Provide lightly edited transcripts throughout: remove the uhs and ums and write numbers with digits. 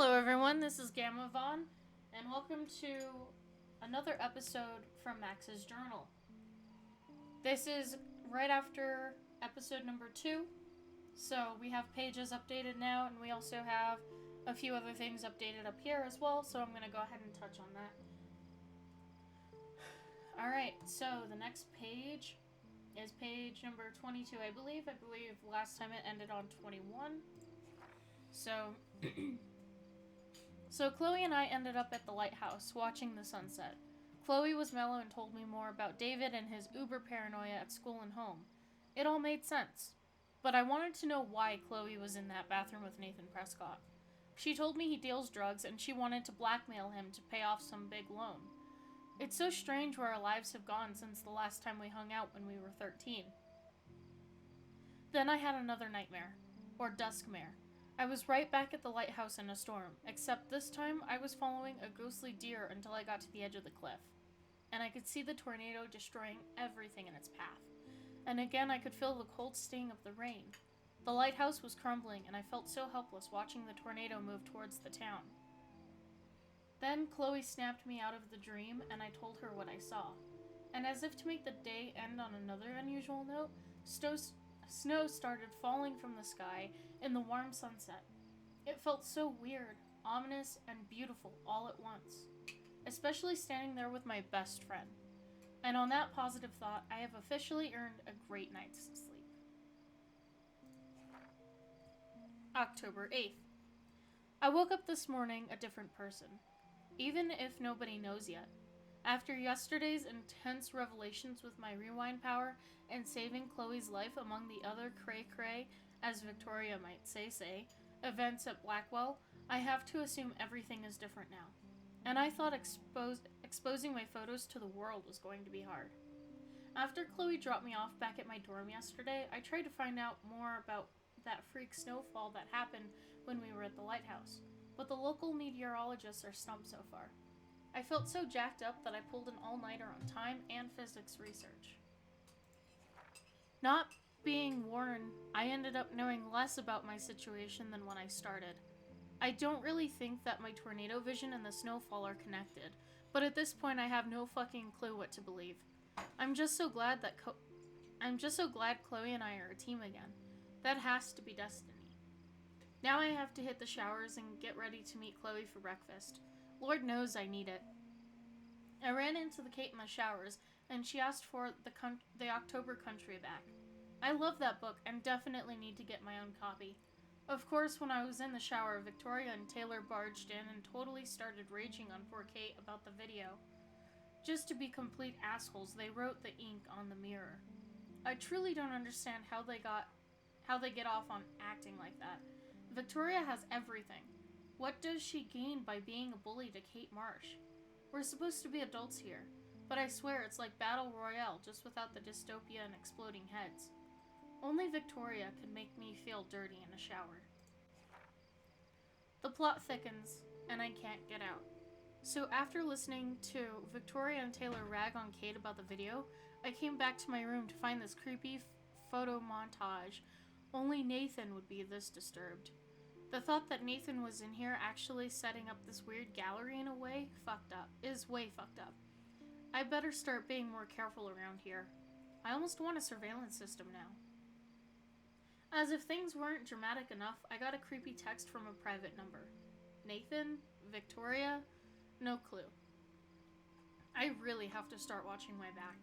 Hello everyone, this is Gamma Vaughn, and welcome to another episode from Max's Journal. This is right after episode number 2, so we have pages updated now, and we also have a few other things updated up here as well, so I'm going to go ahead and touch on that. Alright, so the next page is page number 22, I believe. I believe last time it ended on 21. So Chloe and I ended up at the lighthouse, watching the sunset. Chloe was mellow and told me more about David and his uber paranoia at school and home. It all made sense. But I wanted to know why Chloe was in that bathroom with Nathan Prescott. She told me he deals drugs and she wanted to blackmail him to pay off some big loan. It's so strange where our lives have gone since the last time we hung out when we were 13. Then I had another nightmare, or duskmare. I was right back at the lighthouse in a storm, except this time I was following a ghostly deer until I got to the edge of the cliff. And I could see the tornado destroying everything in its path. And again I could feel the cold sting of the rain. The lighthouse was crumbling and I felt so helpless watching the tornado move towards the town. Then Chloe snapped me out of the dream and I told her what I saw. And as if to make the day end on another unusual note, snow started falling from the sky in the warm sunset. It felt so weird, ominous, and beautiful all at once, especially standing there with my best friend. And on that positive thought, I have officially earned a great night's sleep. October 8th. I woke up this morning a different person, even if nobody knows yet. After yesterday's intense revelations with my rewind power and saving Chloe's life among the other cray-cray, as Victoria might say, events at Blackwell, I have to assume everything is different now. And I thought exposing my photos to the world was going to be hard. After Chloe dropped me off back at my dorm yesterday, I tried to find out more about that freak snowfall that happened when we were at the lighthouse, but the local meteorologists are stumped so far. I felt so jacked up that I pulled an all-nighter on time and physics research. Not being warned, I ended up knowing less about my situation than when I started. I don't really think that my tornado vision and the snowfall are connected, but at this point I have no fucking clue what to believe. I'm just so glad Chloe and I are a team again. That has to be destiny. Now I have to hit the showers and get ready to meet Chloe for breakfast. Lord knows I need it. I ran into the Kate in the showers, and she asked for the October Country back. I love that book and definitely need to get my own copy. Of course, when I was in the shower, Victoria and Taylor barged in and totally started raging on poor Kate about the video. Just to be complete assholes, they wrote the ink on the mirror. I truly don't understand how they get off on acting like that. Victoria has everything. What does she gain by being a bully to Kate Marsh? We're supposed to be adults here, but I swear it's like Battle Royale, just without the dystopia and exploding heads. Only Victoria could make me feel dirty in a shower. The plot thickens, and I can't get out. So after listening to Victoria and Taylor rag on Kate about the video, I came back to my room to find this creepy photo montage. Only Nathan would be this disturbed. The thought that Nathan was in here actually setting up this weird gallery in a way is way fucked up. I better start being more careful around here. I almost want a surveillance system now. As if things weren't dramatic enough, I got a creepy text from a private number. Nathan? Victoria? No clue. I really have to start watching my back.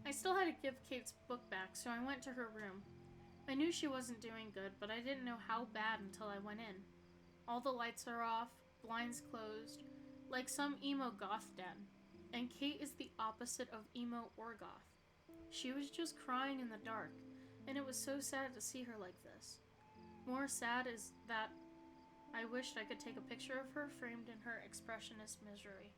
I still had to give Kate's book back, so I went to her room. I knew she wasn't doing good, but I didn't know how bad until I went in. All the lights are off, blinds closed, like some emo goth den. And Kate is the opposite of emo or goth. She was just crying in the dark, and it was so sad to see her like this. More sad is that I wished I could take a picture of her framed in her expressionist misery.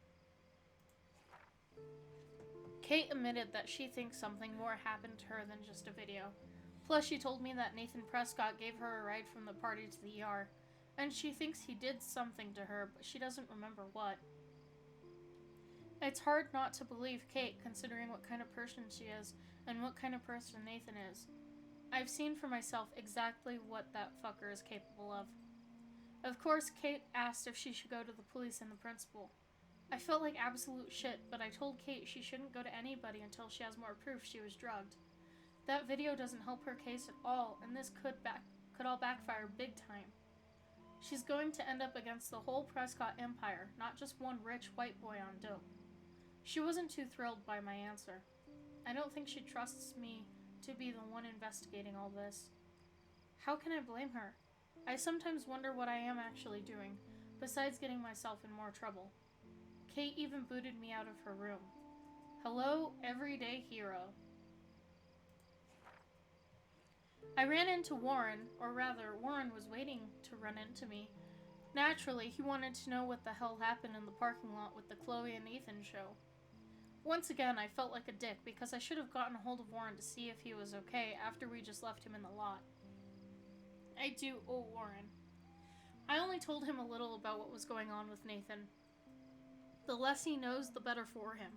Kate admitted that she thinks something more happened to her than just a video. Plus, she told me that Nathan Prescott gave her a ride from the party to the ER, and she thinks he did something to her, but she doesn't remember what. It's hard not to believe Kate, considering what kind of person she is, and what kind of person Nathan is. I've seen for myself exactly what that fucker is capable of. Of course, Kate asked if she should go to the police and the principal. I felt like absolute shit, but I told Kate she shouldn't go to anybody until she has more proof she was drugged. That video doesn't help her case at all, and this could all backfire big time. She's going to end up against the whole Prescott empire, not just one rich white boy on dope. She wasn't too thrilled by my answer. I don't think she trusts me to be the one investigating all this. How can I blame her? I sometimes wonder what I am actually doing, besides getting myself in more trouble. Kate even booted me out of her room. Hello, everyday hero. I ran into Warren, or rather, Warren was waiting to run into me. Naturally, he wanted to know what the hell happened in the parking lot with the Chloe and Ethan show. Once again, I felt like a dick because I should have gotten a hold of Warren to see if he was okay after we just left him in the lot. I do owe Warren. I only told him a little about what was going on with Nathan. The less he knows, the better for him.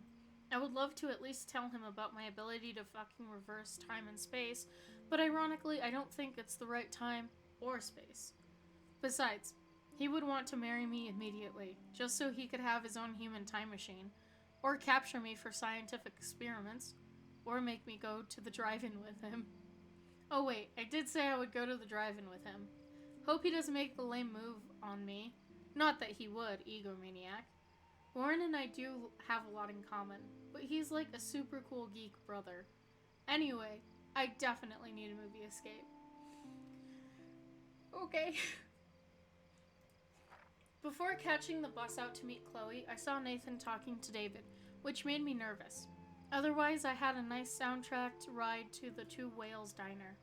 I would love to at least tell him about my ability to fucking reverse time and space, but ironically, I don't think it's the right time or space. Besides, he would want to marry me immediately, just so he could have his own human time machine, or capture me for scientific experiments, or make me go to the drive-in with him. Oh wait, I did say I would go to the drive-in with him. Hope he doesn't make the lame move on me. Not that he would, egomaniac. Warren and I do have a lot in common, but he's like a super cool geek brother. Anyway, I definitely need a movie escape. Okay. Before catching the bus out to meet Chloe, I saw Nathan talking to David, which made me nervous. Otherwise, I had a nice soundtracked ride to the Two Whales diner.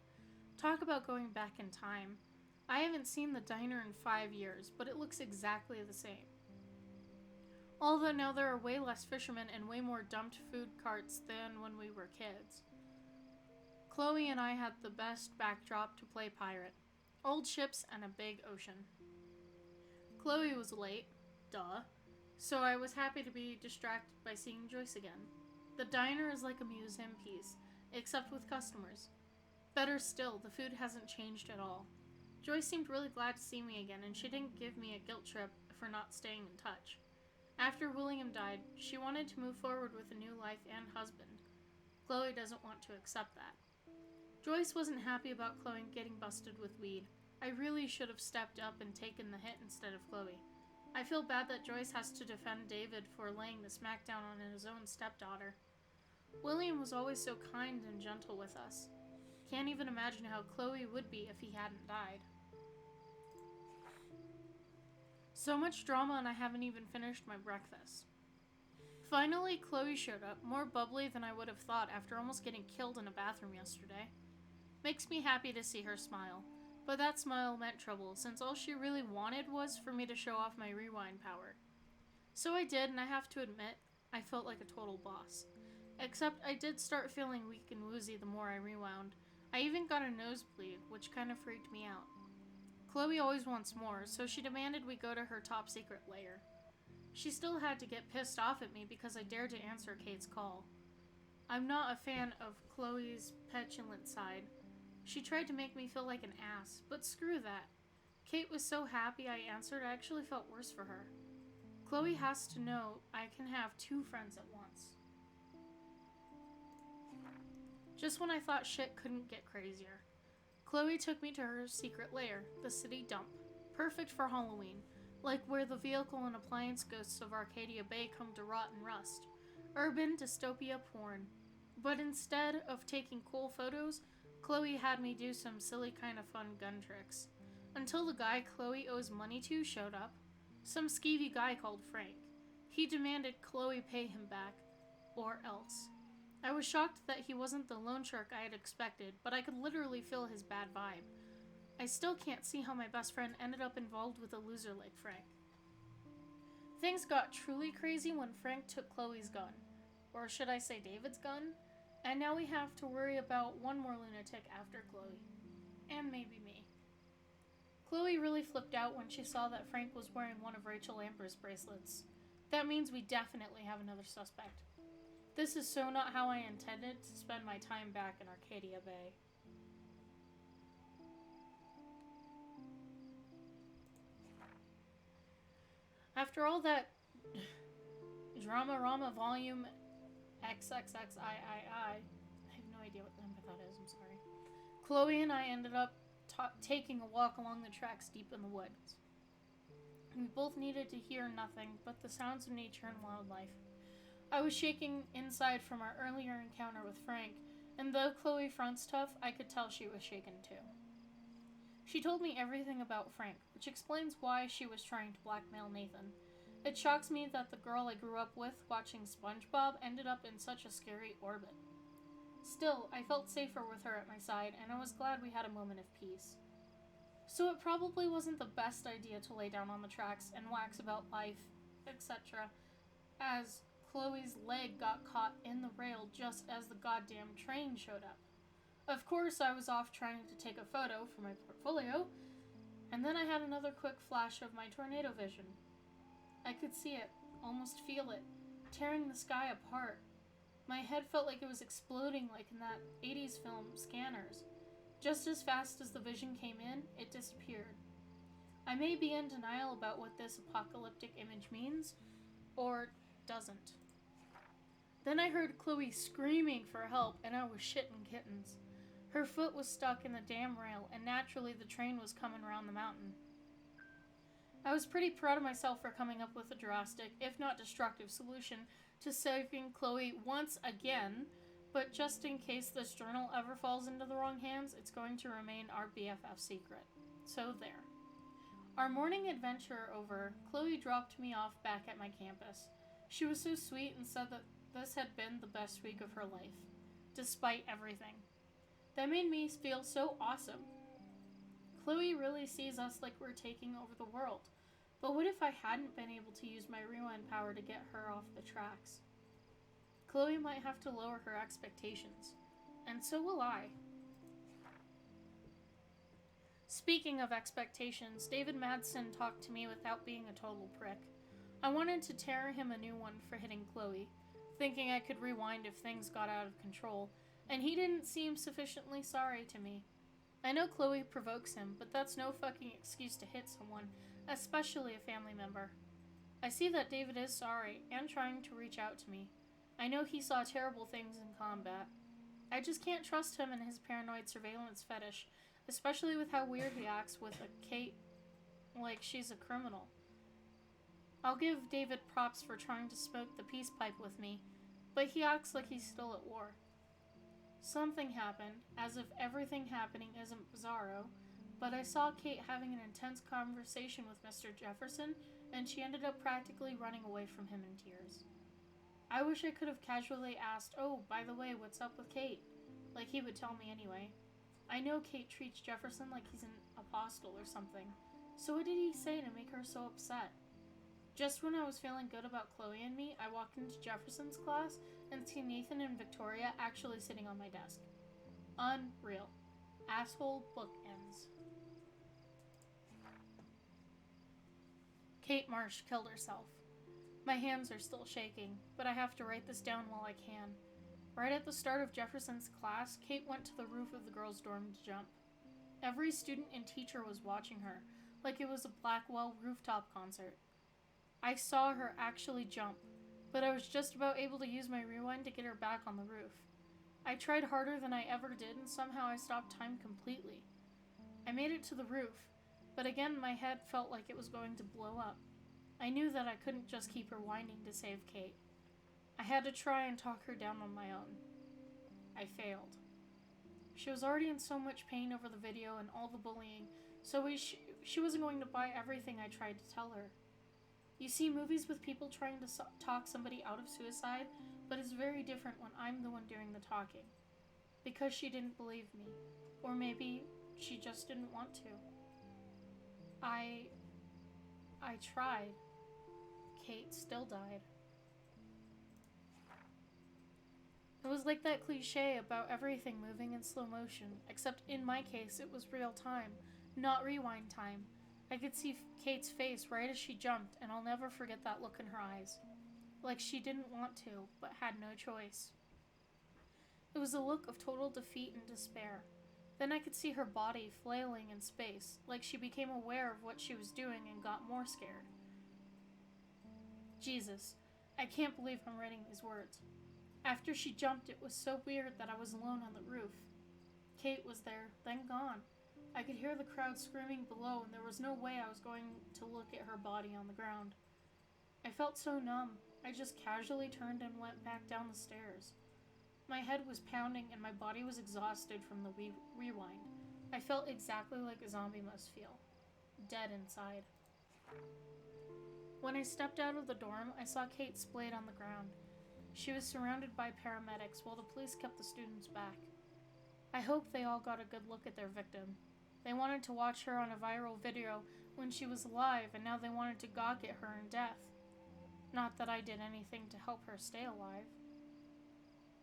Talk about going back in time. I haven't seen the diner in 5 years, but it looks exactly the same. Although now there are way less fishermen and way more dumped food carts than when we were kids. Chloe and I had the best backdrop to play pirate. Old ships and a big ocean. Chloe was late, duh, so I was happy to be distracted by seeing Joyce again. The diner is like a museum piece, except with customers. Better still, the food hasn't changed at all. Joyce seemed really glad to see me again, and she didn't give me a guilt trip for not staying in touch. After William died, she wanted to move forward with a new life and husband. Chloe doesn't want to accept that. Joyce wasn't happy about Chloe getting busted with weed. I really should have stepped up and taken the hit instead of Chloe. I feel bad that Joyce has to defend David for laying the smackdown on his own stepdaughter. William was always so kind and gentle with us. Can't even imagine how Chloe would be if he hadn't died. So much drama and I haven't even finished my breakfast. Finally, Chloe showed up, more bubbly than I would have thought after almost getting killed in a bathroom yesterday. Makes me happy to see her smile, but that smile meant trouble since all she really wanted was for me to show off my rewind power. So I did, and I have to admit, I felt like a total boss. Except I did start feeling weak and woozy the more I rewound. I even got a nosebleed, which kind of freaked me out. Chloe always wants more, so she demanded we go to her top secret lair. She still had to get pissed off at me because I dared to answer Kate's call. I'm not a fan of Chloe's petulant side. She tried to make me feel like an ass, but screw that. Kate was so happy I answered, I actually felt worse for her. Chloe has to know I can have 2 friends at once. Just when I thought shit couldn't get crazier. Chloe took me to her secret lair, the city dump. Perfect for Halloween, like where the vehicle and appliance ghosts of Arcadia Bay come to rot and rust. Urban dystopia porn. But instead of taking cool photos, Chloe had me do some silly kind of fun gun tricks. Until the guy Chloe owes money to showed up. Some skeevy guy called Frank. He demanded Chloe pay him back, or else. I was shocked that he wasn't the loan shark I had expected, but I could literally feel his bad vibe. I still can't see how my best friend ended up involved with a loser like Frank. Things got truly crazy when Frank took Chloe's gun. Or should I say David's gun? And now we have to worry about one more lunatic after Chloe. And maybe me. Chloe really flipped out when she saw that Frank was wearing one of Rachel Amber's bracelets. That means we definitely have another suspect. This is so not how I intended to spend my time back in Arcadia Bay. After all that Drama Rama Volume XXXIII, I have no idea what number that is, I'm sorry. Chloe and I ended up taking a walk along the tracks deep in the woods. We both needed to hear nothing but the sounds of nature and wildlife. I was shaking inside from our earlier encounter with Frank, and though Chloe fronts tough, I could tell she was shaken too. She told me everything about Frank, which explains why she was trying to blackmail Nathan. It shocks me that the girl I grew up with watching SpongeBob ended up in such a scary orbit. Still, I felt safer with her at my side, and I was glad we had a moment of peace. So it probably wasn't the best idea to lay down on the tracks and wax about life, etc., as Chloe's leg got caught in the rail just as the goddamn train showed up. Of course, I was off trying to take a photo for my portfolio, and then I had another quick flash of my tornado vision. I could see it, almost feel it, tearing the sky apart. My head felt like it was exploding like in that 80s film, Scanners. Just as fast as the vision came in, it disappeared. I may be in denial about what this apocalyptic image means, or doesn't. Then I heard Chloe screaming for help, and I was shitting kittens. Her foot was stuck in the damn rail, and naturally the train was coming around the mountain. I was pretty proud of myself for coming up with a drastic, if not destructive, solution to saving Chloe once again, but just in case this journal ever falls into the wrong hands, it's going to remain our BFF secret. So there. Our morning adventure over, Chloe dropped me off back at my campus. She was so sweet and said that this had been the best week of her life, despite everything. That made me feel so awesome. Chloe really sees us like we're taking over the world. But what if I hadn't been able to use my rewind power to get her off the tracks? Chloe might have to lower her expectations. And so will I. Speaking of expectations, David Madsen talked to me without being a total prick. I wanted to tear him a new one for hitting Chloe, thinking I could rewind if things got out of control, and he didn't seem sufficiently sorry to me. I know Chloe provokes him, but that's no fucking excuse to hit someone, especially a family member. I see that David is sorry, and trying to reach out to me. I know he saw terrible things in combat. I just can't trust him and his paranoid surveillance fetish, especially with how weird he acts with a Kate like she's a criminal. I'll give David props for trying to smoke the peace pipe with me, but he acts like he's still at war. Something happened, as if everything happening isn't bizarro, but I saw Kate having an intense conversation with Mr. Jefferson, and she ended up practically running away from him in tears. I wish I could have casually asked, "Oh, by the way, what's up with Kate?" like he would tell me anyway. I know Kate treats Jefferson like he's an apostle or something, so what did he say to make her so upset? Just when I was feeling good about Chloe and me, I walked into Jefferson's class and see Nathan and Victoria actually sitting on my desk. Unreal. Asshole bookends. Kate Marsh killed herself. My hands are still shaking, but I have to write this down while I can. Right at the start of Jefferson's class, Kate went to the roof of the girls' dorm to jump. Every student and teacher was watching her, like it was a Blackwell rooftop concert. I saw her actually jump, but I was just about able to use my rewind to get her back on the roof. I tried harder than I ever did, and somehow I stopped time completely. I made it to the roof, but again my head felt like it was going to blow up. I knew that I couldn't just keep her whining to save Kate. I had to try and talk her down on my own. I failed. She was already in so much pain over the video and all the bullying, so she wasn't going to buy everything I tried to tell her. You see movies with people trying to talk somebody out of suicide, but it's very different when I'm the one doing the talking. Because she didn't believe me. Or maybe she just didn't want to. I tried. Kate still died. It was like that cliche about everything moving in slow motion, except in my case it was real time, not rewind time. I could see Kate's face right as she jumped, and I'll never forget that look in her eyes. Like she didn't want to, but had no choice. It was a look of total defeat and despair. Then I could see her body flailing in space, like she became aware of what she was doing and got more scared. Jesus, I can't believe I'm writing these words. After she jumped, it was so weird that I was alone on the roof. Kate was there, then gone. I could hear the crowd screaming below, and there was no way I was going to look at her body on the ground. I felt so numb. I just casually turned and went back down the stairs. My head was pounding and my body was exhausted from the rewind. I felt exactly like a zombie must feel. Dead inside. When I stepped out of the dorm, I saw Kate splayed on the ground. She was surrounded by paramedics while the police kept the students back. I hope they all got a good look at their victim. They wanted to watch her on a viral video when she was alive, and now they wanted to gawk at her in death. Not that I did anything to help her stay alive.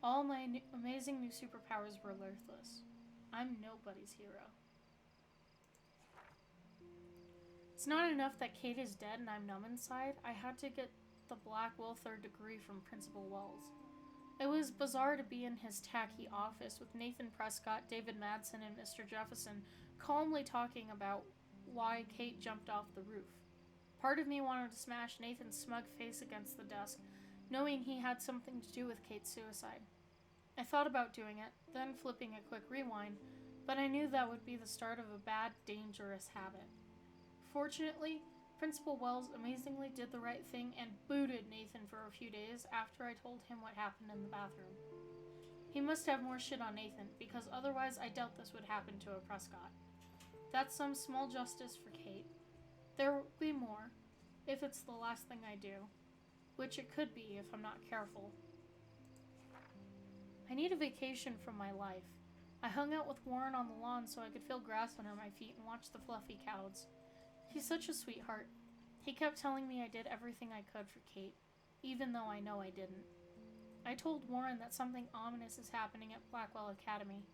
All my amazing new superpowers were worthless. I'm nobody's hero. It's not enough that Kate is dead and I'm numb inside. I had to get the Blackwell third degree from Principal Wells. It was bizarre to be in his tacky office with Nathan Prescott, David Madsen, and Mr. Jefferson calmly talking about why Kate jumped off the roof. Part of me wanted to smash Nathan's smug face against the desk, knowing he had something to do with Kate's suicide. I thought about doing it, then flipping a quick rewind, but I knew that would be the start of a bad, dangerous habit. Fortunately, Principal Wells amazingly did the right thing and booted Nathan for a few days after I told him what happened in the bathroom. He must have more shit on Nathan, because otherwise I doubt this would happen to a Prescott. That's some small justice for Kate. There will be more, if it's the last thing I do, which it could be if I'm not careful. I need a vacation from my life. I hung out with Warren on the lawn so I could feel grass under my feet and watch the fluffy clouds. He's such a sweetheart. He kept telling me I did everything I could for Kate, even though I know I didn't. I told Warren that something ominous is happening at Blackwell Academy.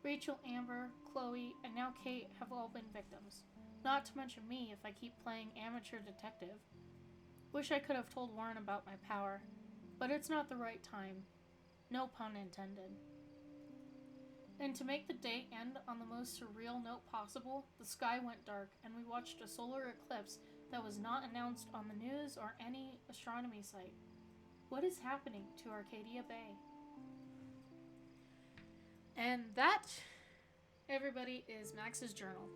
Rachel, Amber, Chloe, and now Kate have all been victims. Not to mention me if I keep playing amateur detective. Wish I could have told Warren about my power, but it's not the right time. No pun intended. And to make the day end on the most surreal note possible, the sky went dark and we watched a solar eclipse that was not announced on the news or any astronomy site. What is happening to Arcadia Bay? And that, everybody, is Max's journal.